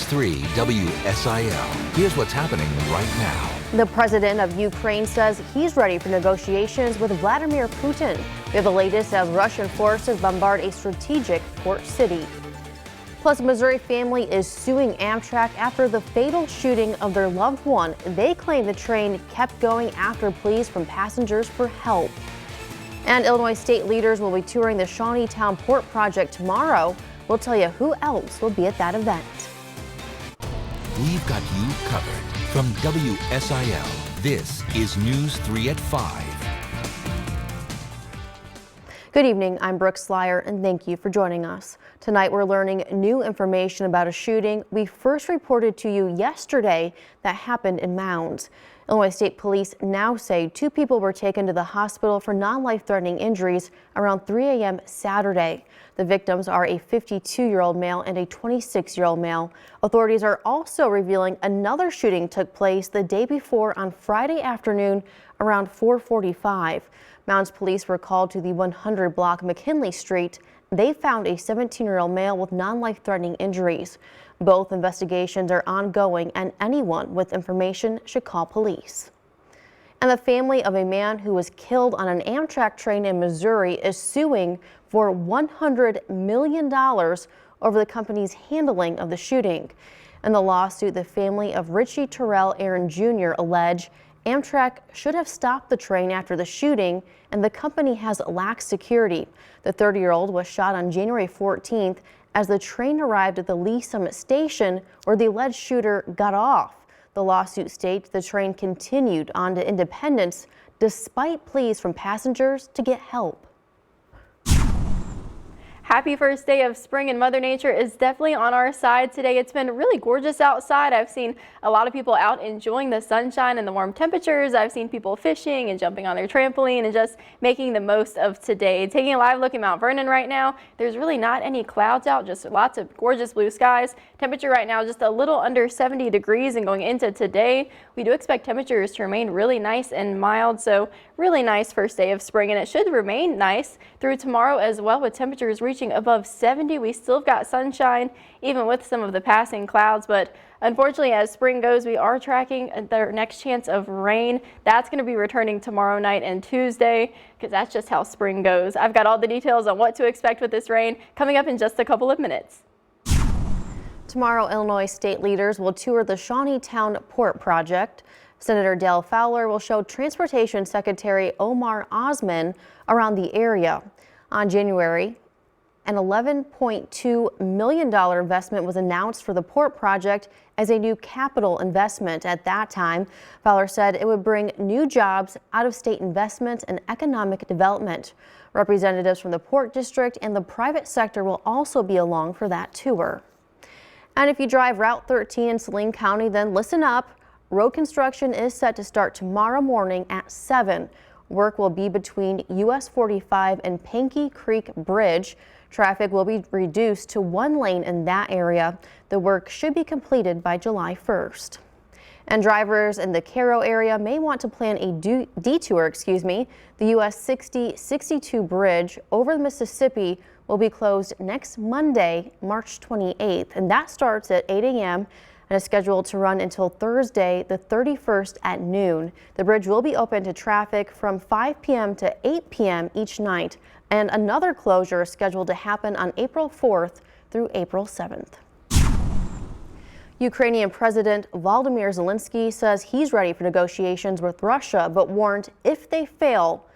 News 3 WSIL. Here's what's happening right now. The president of Ukraine says he's ready for negotiations with Vladimir Putin. We have the latest as Russian forces bombard a strategic port city. Plus, a Missouri family is suing Amtrak after the fatal shooting of their loved one. They claim the train kept going after pleas from passengers for help. And Illinois state leaders will be touring the Shawneetown Port Project tomorrow. We'll tell you who else will be at that event. We've got you covered. From WSIL, this is News 3 at 5. Good evening, I'm Brooke Slyer, and thank you for joining us. Tonight we're learning new information about a shooting we first reported to you yesterday that happened in Mounds. Illinois State Police now say 2 people were taken to the hospital for non-life-threatening injuries around 3 a.m. Saturday. The victims are a 52-year-old male and a 26-year-old male. Authorities are also revealing another shooting took place the day before on Friday afternoon around 4:45. Mounds police were called to the 100 block McKinley Street. They found a 17-year-old male with non-life-threatening injuries. Both investigations are ongoing, and anyone with information should call police. And the family of a man who was killed on an Amtrak train in Missouri is suing for $100 million over the company's handling of the shooting. In the lawsuit, the family of Richie Terrell Aaron Jr. allege Amtrak should have stopped the train after the shooting, and the company has lax security. The 30-year-old was shot on January 14th as the train arrived at the Lee Summit station where the alleged shooter got off. The lawsuit states the train continued on to Independence despite pleas from passengers to get help. Happy first day of spring, and Mother Nature is definitely on our side today. It's been really gorgeous outside. I've seen a lot of people out enjoying the sunshine and the warm temperatures. I've seen people fishing and jumping on their trampoline and just making the most of today. Taking a live look at Mount Vernon right now, there's really not any clouds out, just lots of gorgeous blue skies. Temperature right now just a little under 70 degrees, and going into today, we do expect temperatures to remain really nice and mild. So really nice first day of spring, and it should remain nice through tomorrow as well, with temperatures reaching above 70. We still have got sunshine even with some of the passing clouds, but unfortunately as spring goes, we are tracking their next chance of rain. That's going to be returning tomorrow night and Tuesday, because that's just how spring goes. I've got all the details on what to expect with this rain coming up in just a couple of minutes. Tomorrow, Illinois state leaders will tour the Shawneetown Port Project. Senator Dale Fowler will show Transportation Secretary Omar Osman around the area. On January, an $11.2 million investment was announced for the port project as a new capital investment. At that time, Fowler said it would bring new jobs, out-of-state investment, and economic development. Representatives from the Port District and the private sector will also be along for that tour. And if you drive Route 13 in Saline County, then listen up. Road construction is set to start tomorrow morning at 7. Work will be between US 45 and Pankey Creek Bridge. Traffic will be reduced to 1 lane in that area. The work should be completed by July 1st. And drivers in the Cairo area may want to plan a detour. The US 60-62 bridge over the Mississippi will be closed next Monday, March 28th, and that starts at 8 a.m. and is scheduled to run until Thursday, the 31st at noon. The bridge will be open to traffic from 5 p.m. to 8 p.m. each night, and another closure is scheduled to happen on April 4th through April 7th. Ukrainian President Volodymyr Zelensky says he's ready for negotiations with Russia, but warned if they fail,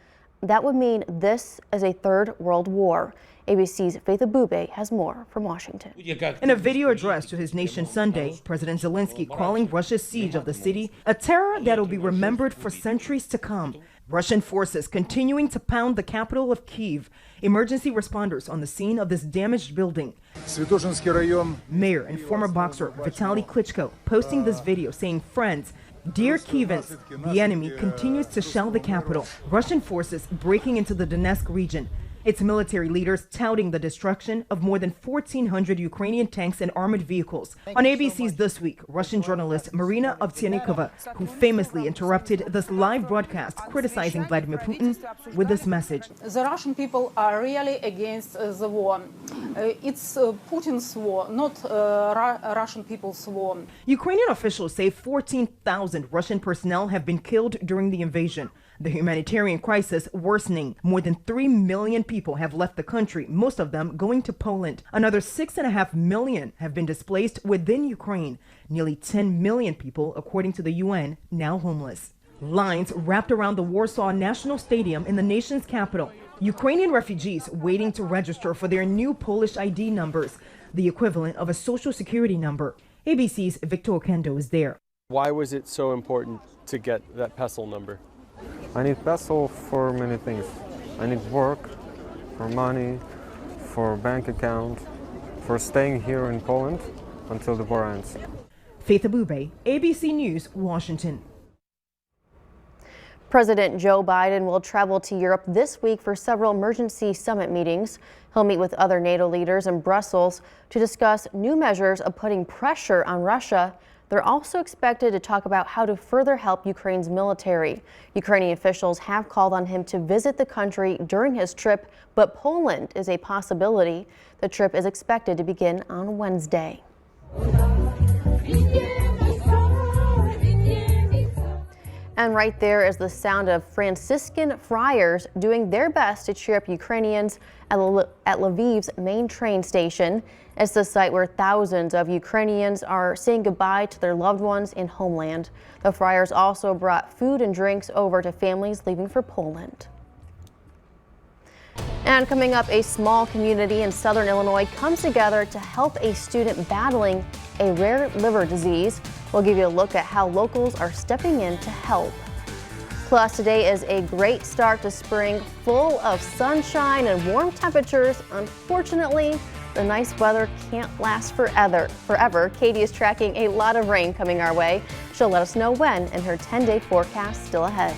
that would mean this is a third world war. ABC's Faith Abube has more from Washington. In a video address to his nation Sunday, President Zelensky calling Russia's siege of the city a terror that will be remembered for centuries to come. Russian forces continuing to pound the capital of Kyiv. Emergency responders on the scene of this damaged building. Mayor and former boxer Vitaly Klitschko posting this video saying, "Friends, dear Kyivans, the enemy continues to shell the capital. Russian forces breaking into the Donetsk region." its military leaders touting the destruction of more than 1,400 Ukrainian tanks and armored vehicles. On ABC's This Week, Russian journalist Marina Ovtyanikova, who famously interrupted this live broadcast criticizing Vladimir Putin with this message. The Russian people are really against the war. It's Putin's war, not Russian people's war. Ukrainian officials say 14,000 Russian personnel have been killed during the invasion. The humanitarian crisis worsening. More than 3 million people have left the country, most of them going to Poland. Another 6.5 million have been displaced within Ukraine. Nearly 10 million people, according to the UN, now homeless. Lines wrapped around the Warsaw National Stadium in the nation's capital. Ukrainian refugees waiting to register for their new Polish ID numbers, the equivalent of a social security number. ABC's Victor Okendo is there. Why was it so important to get that PESEL number? I need PESEL for many things. I need work, for money, for bank account, for staying here in Poland until the war ends. Faith Abube, ABC News, Washington. President Joe Biden will travel to Europe this week for several emergency summit meetings. He'll meet with other NATO leaders in Brussels to discuss new measures of putting pressure on Russia. They're also expected to talk about how to further help Ukraine's military. Ukrainian officials have called on him to visit the country during his trip, but Poland is a possibility. The trip is expected to begin on Wednesday. And right there is the sound of Franciscan friars doing their best to cheer up Ukrainians at Lviv's main train station. It's the site where thousands of Ukrainians are saying goodbye to their loved ones in homeland. The friars also brought food and drinks over to families leaving for Poland. And coming up, a small community in southern Illinois comes together to help a student battling a rare liver disease. We'll give you a look at how locals are stepping in to help. Plus, today is a great start to spring, full of sunshine and warm temperatures. Unfortunately, the nice weather can't last forever. Katie is tracking a lot of rain coming our way. She'll let us know when in her 10-day forecast still ahead.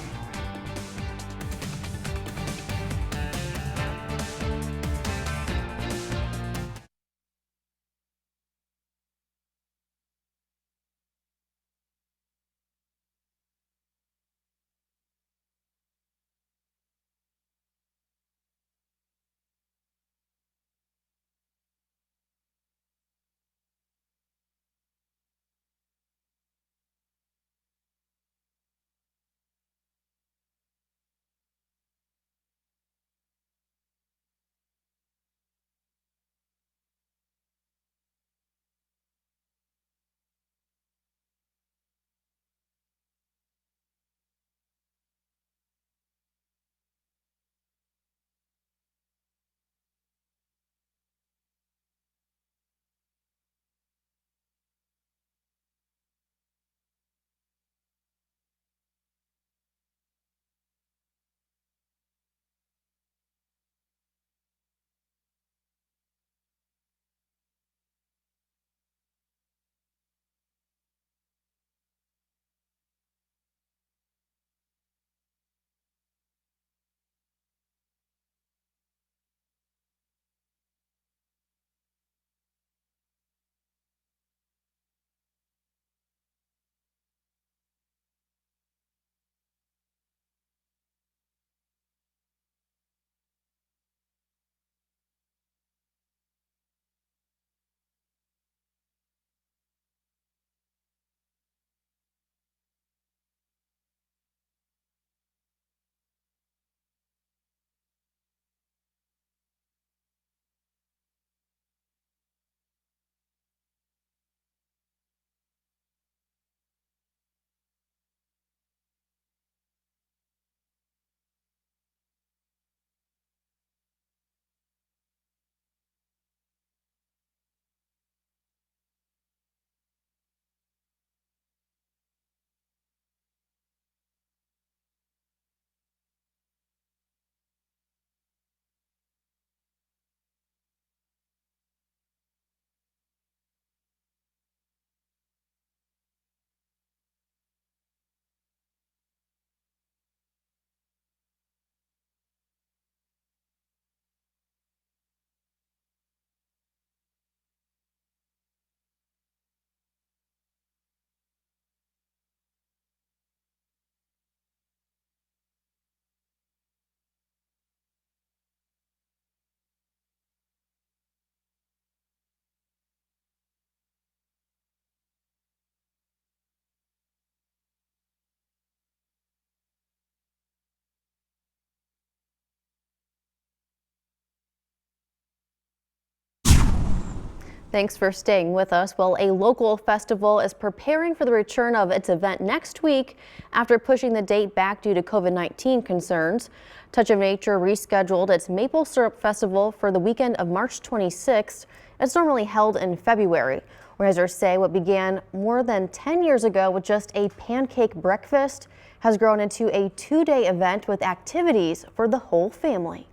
Thanks for staying with us. Well, a local festival is preparing for the return of its event next week after pushing the date back due to COVID-19 concerns. Touch of Nature rescheduled its Maple Syrup Festival for the weekend of March 26th. It's normally held in February. Organizers say what began more than 10 years ago with just a pancake breakfast has grown into a two-day event with activities for the whole family.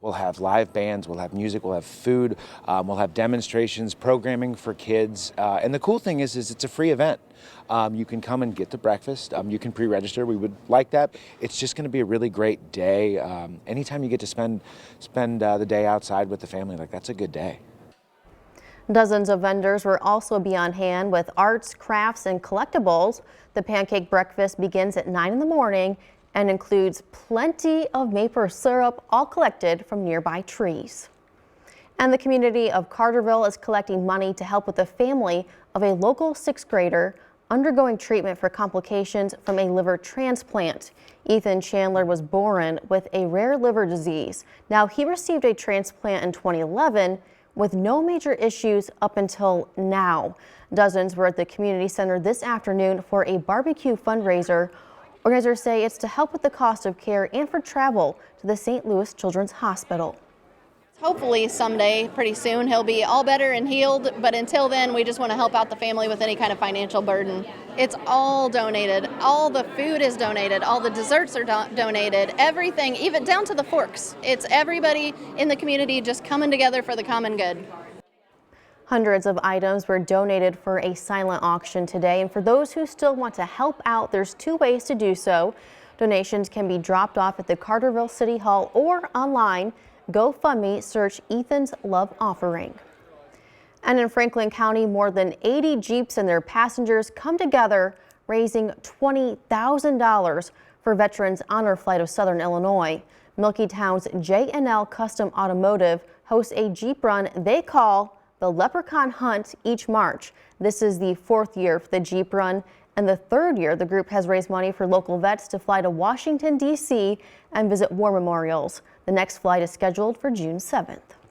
We'll have live bands, we'll have music, we'll have food, we'll have demonstrations, programming for kids. And the cool thing is it's a free event. You can come and get the breakfast. You can pre-register. We would like that. It's just going to be a really great day. Anytime you get to spend the day outside with the family, like that's a good day. Dozens of vendors will also be on hand with arts, crafts, and collectibles. The pancake breakfast begins at 9 in the morning and includes plenty of maple syrup, all collected from nearby trees. And the community of Carterville is collecting money to help with the family of a local 6th grader undergoing treatment for complications from a liver transplant. Ethan Chandler was born with a rare liver disease. Now, he received a transplant in 2011 with no major issues up until now. Dozens were at the community center this afternoon for a barbecue fundraiser. Organizers say it's to help with the cost of care and for travel to the St. Louis Children's Hospital. Hopefully someday, pretty soon, he'll be all better and healed, but until then, we just want to help out the family with any kind of financial burden. It's all donated. All the food is donated. All the desserts are donated. Everything, even down to the forks. It's everybody in the community just coming together for the common good. Hundreds of items were donated for a silent auction today, and for those who still want to help out, there's two ways to do so. Donations can be dropped off at the Carterville City Hall or online. GoFundMe, search Ethan's Love Offering. And in Franklin County, more than 80 Jeeps and their passengers come together, raising $20,000 for Veterans Honor Flight of Southern Illinois. Milwaukee-town's J&L Custom Automotive hosts a Jeep run they call the Leprechaun Hunt each March. This is the 4th year for the Jeep Run and the 3rd year the group has raised money for local vets to fly to Washington, D.C. and visit war memorials. The next flight is scheduled for June 7th.